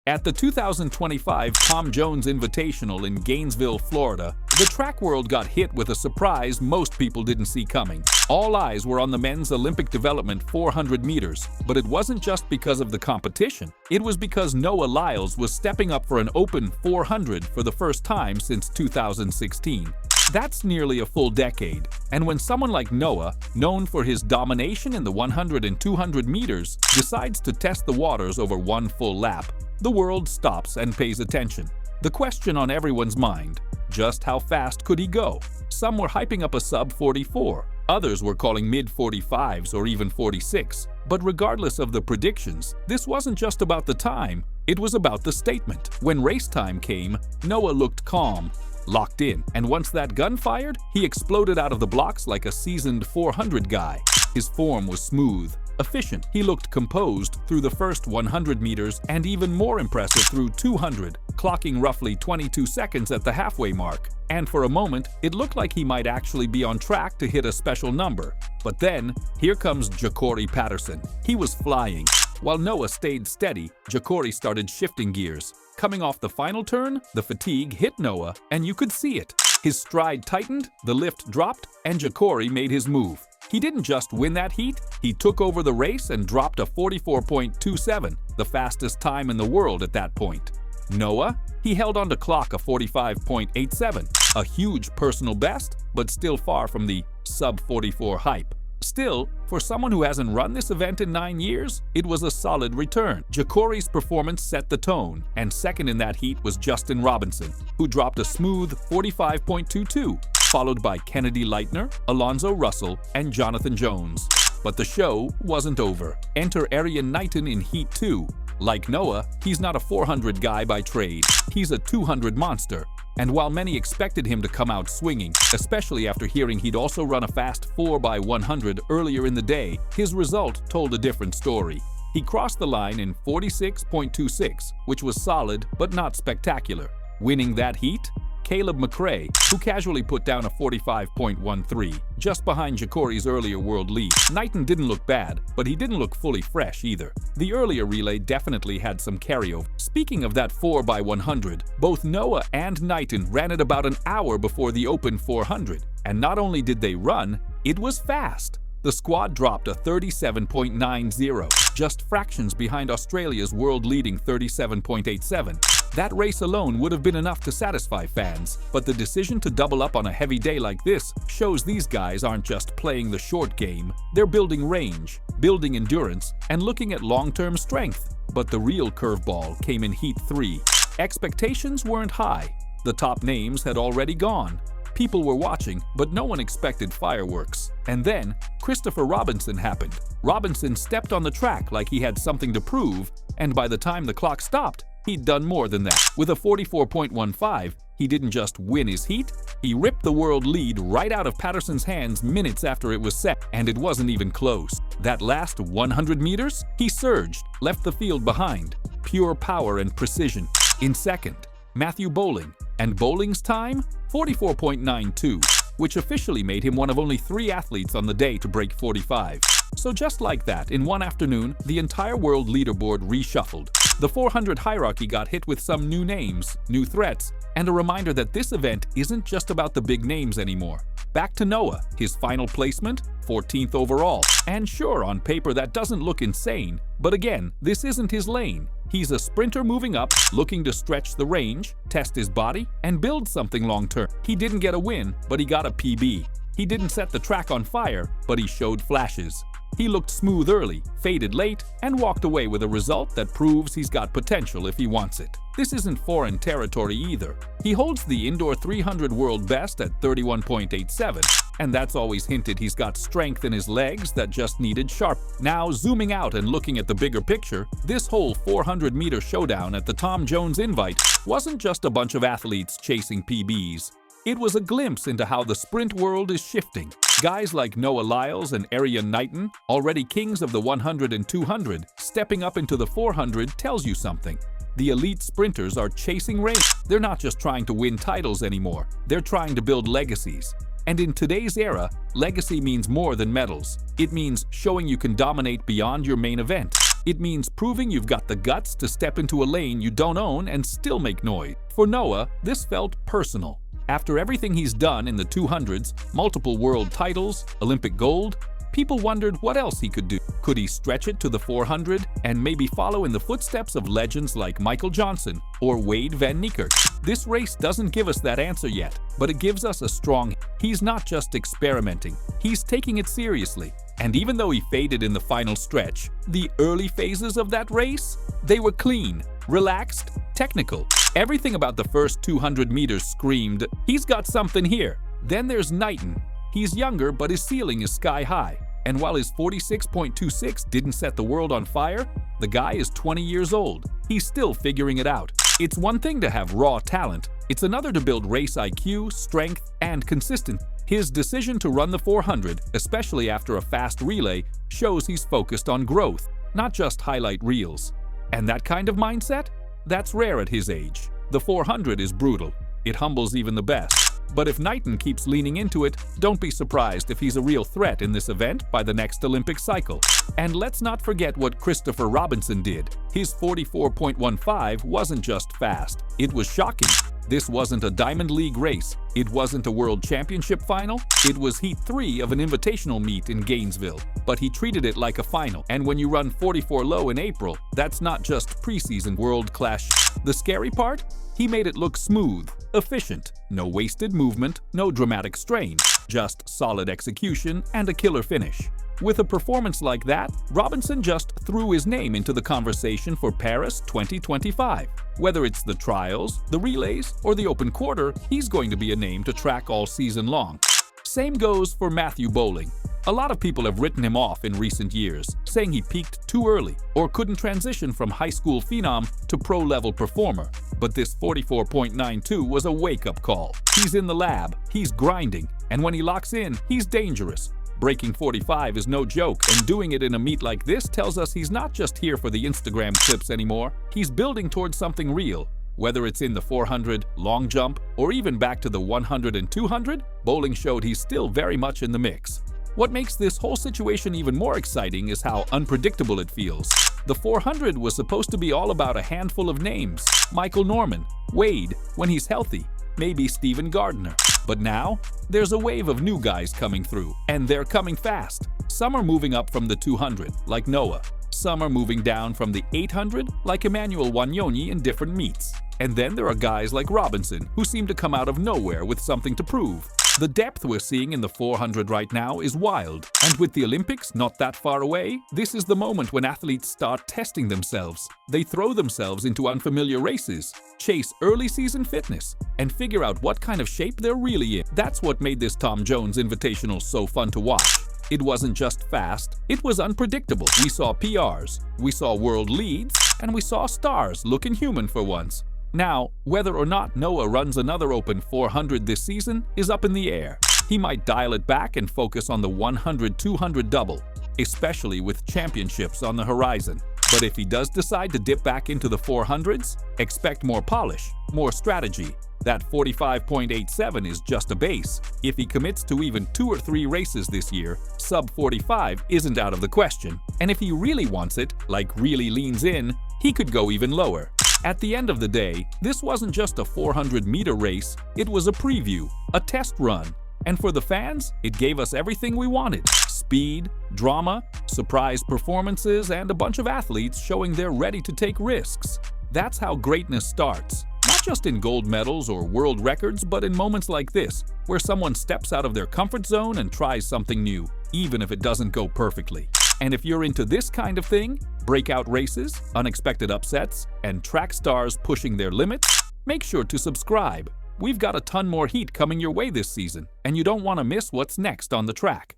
At the 2025 Tom Jones Invitational in Gainesville, Florida, the track world got hit with a surprise most people didn't see coming. All eyes were on the men's Olympic development 400 meters, but it wasn't just because of the competition. It was because Noah Lyles was stepping up for an open 400 for the first time since 2016. That's nearly a full decade, and when someone like Noah, known for his domination in the 100 and 200 meters, decides to test the waters over one full lap, the world stops and pays attention. The question on everyone's mind: just how fast could he go? Some were hyping up a sub 44, others were calling mid-45s or even 46. But regardless of the predictions, this wasn't just about the time, it was about the statement. When race time came, Noah looked calm, locked in, and once that gun fired, he exploded out of the blocks like a seasoned 400 guy. His form was smooth, efficient. He looked composed through the first 100 meters and even more impressive through 200, clocking roughly 22 seconds at the halfway mark. And for a moment, it looked like he might actually be on track to hit a special number. But then, here comes Jakori Patterson. He was flying. While Noah stayed steady, Jakori started shifting gears. Coming off the final turn, the fatigue hit Noah, and you could see it. His stride tightened, the lift dropped, and Jakori made his move. He didn't just win that heat, he took over the race and dropped a 44.27, the fastest time in the world at that point. Noah? He held on to clock a 45.87, a huge personal best, but still far from the sub-44 hype. Still, for someone who hasn't run this event in 9 years, it was a solid return. Jakori's performance set the tone, and second in that heat was Justin Robinson, who dropped a smooth 45.22, followed by Kennedy Leitner, Alonzo Russell, and Jonathan Jones. But the show wasn't over. Enter Erriyon Knighton in Heat 2. Like Noah, he's not a 400 guy by trade. He's a 200 monster. And while many expected him to come out swinging, especially after hearing he'd also run a fast 4x100 earlier in the day, his result told a different story. He crossed the line in 46.26, which was solid but not spectacular. Winning that heat? Caleb McRae, who casually put down a 45.13, just behind Jakori's earlier world lead. Knighton didn't look bad, but he didn't look fully fresh either. The earlier relay definitely had some carryover. Speaking of that 4x100, both Noah and Knighton ran it about an hour before the open 400. And not only did they run, it was fast. The squad dropped a 37.90, just fractions behind Australia's world-leading 37.87. That race alone would have been enough to satisfy fans, but the decision to double up on a heavy day like this shows these guys aren't just playing the short game, they're building range, building endurance, and looking at long-term strength. But the real curveball came in Heat 3. Expectations weren't high. The top names had already gone. People were watching, but no one expected fireworks. And then, Christopher Robinson happened. Robinson stepped on the track like he had something to prove, and by the time the clock stopped, he'd done more than that. With a 44.15, he didn't just win his heat, he ripped the world lead right out of Patterson's hands minutes after it was set, and it wasn't even close. That last 100 meters, he surged, left the field behind. Pure power and precision. In second, Matthew Bowling, and Bowling's time? 44.92, which officially made him one of only 3 athletes on the day to break 45. So just like that, in one afternoon, the entire world leaderboard reshuffled. The 400 hierarchy got hit with some new names, new threats, and a reminder that this event isn't just about the big names anymore. Back to Noah, his final placement, 14th overall. And sure, on paper that doesn't look insane, but again, this isn't his lane. He's a sprinter moving up, looking to stretch the range, test his body, and build something long-term. He didn't get a win, but he got a PB. He didn't set the track on fire, but he showed flashes. He looked smooth early, faded late, and walked away with a result that proves he's got potential if he wants it. This isn't foreign territory either. He holds the indoor 300 world best at 31.87, and that's always hinted he's got strength in his legs that just needed sharp. Now, zooming out and looking at the bigger picture, this whole 400-meter showdown at the Tom Jones Invite wasn't just a bunch of athletes chasing PBs. It was a glimpse into how the sprint world is shifting. Guys like Noah Lyles and Erriyon Knighton, already kings of the 100 and 200, stepping up into the 400 tells you something. The elite sprinters are chasing range. They're not just trying to win titles anymore, they're trying to build legacies. And in today's era, legacy means more than medals. It means showing you can dominate beyond your main event. It means proving you've got the guts to step into a lane you don't own and still make noise. For Noah, this felt personal. After everything he's done in the 200s, multiple world titles, Olympic gold, people wondered what else he could do. Could he stretch it to the 400 and maybe follow in the footsteps of legends like Michael Johnson or Wade Van Niekerk? This race doesn't give us that answer yet, but it gives us a strong he's not just experimenting, he's taking it seriously. And even though he faded in the final stretch, the early phases of that race, they were clean, relaxed, technical. Everything about the first 200 meters screamed, he's got something here. Then there's Knighton. He's younger, but his ceiling is sky high. And while his 46.26 didn't set the world on fire, the guy is 20 years old. He's still figuring it out. It's one thing to have raw talent. It's another to build race IQ, strength, and consistency. His decision to run the 400, especially after a fast relay, shows he's focused on growth, not just highlight reels. And that kind of mindset? That's rare at his age. The 400 is brutal. It humbles even the best. But if Knighton keeps leaning into it, don't be surprised if he's a real threat in this event by the next Olympic cycle. And let's not forget what Christopher Robinson did. His 44.15 wasn't just fast, it was shocking. This wasn't a Diamond League race. It wasn't a World Championship final. It was Heat 3 of an invitational meet in Gainesville. But he treated it like a final. And when you run 44 low in April, that's not just preseason world-class. The scary part? He made it look smooth, efficient. No wasted movement, no dramatic strain. Just solid execution and a killer finish. With a performance like that, Robinson just threw his name into the conversation for Paris 2025. Whether it's the trials, the relays, or the open quarter, he's going to be a name to track all season long. Same goes for Matthew Bowling. A lot of people have written him off in recent years, saying he peaked too early or couldn't transition from high school phenom to pro-level performer. But this 44.92 was a wake-up call. He's in the lab, he's grinding, and when he locks in, he's dangerous. Breaking 45 is no joke, and doing it in a meet like this tells us he's not just here for the Instagram clips anymore. He's building towards something real. Whether it's in the 400, long jump, or even back to the 100 and 200, Bowling showed he's still very much in the mix. What makes this whole situation even more exciting is how unpredictable it feels. The 400 was supposed to be all about a handful of names. Michael Norman, Wade, when he's healthy, maybe Steven Gardner. But now, there's a wave of new guys coming through, and they're coming fast. Some are moving up from the 200, like Noah. Some are moving down from the 800, like Emmanuel Wanyonyi in different meets. And then there are guys like Robinson, who seem to come out of nowhere with something to prove. The depth we're seeing in the 400 right now is wild. And with the Olympics not that far away, this is the moment when athletes start testing themselves. They throw themselves into unfamiliar races, chase early season fitness, and figure out what kind of shape they're really in. That's what made this Tom Jones Invitational so fun to watch. It wasn't just fast, it was unpredictable. We saw PRs, we saw world leads, and we saw stars looking human for once. Now, whether or not Noah runs another Open 400 this season is up in the air. He might dial it back and focus on the 100-200 double, especially with championships on the horizon. But if he does decide to dip back into the 400s, expect more polish, more strategy. That 45.87 is just a base. If he commits to even 2 or 3 races this year, sub 45 isn't out of the question. And if he really wants it, like really leans in, he could go even lower. At the end of the day, this wasn't just a 400-meter race, it was a preview, a test run. And for the fans, it gave us everything we wanted. Speed, drama, surprise performances, and a bunch of athletes showing they're ready to take risks. That's how greatness starts. Not just in gold medals or world records, but in moments like this, where someone steps out of their comfort zone and tries something new, even if it doesn't go perfectly. And if you're into this kind of thing, breakout races, unexpected upsets, and track stars pushing their limits, make sure to subscribe. We've got a ton more heat coming your way this season, and you don't want to miss what's next on the track.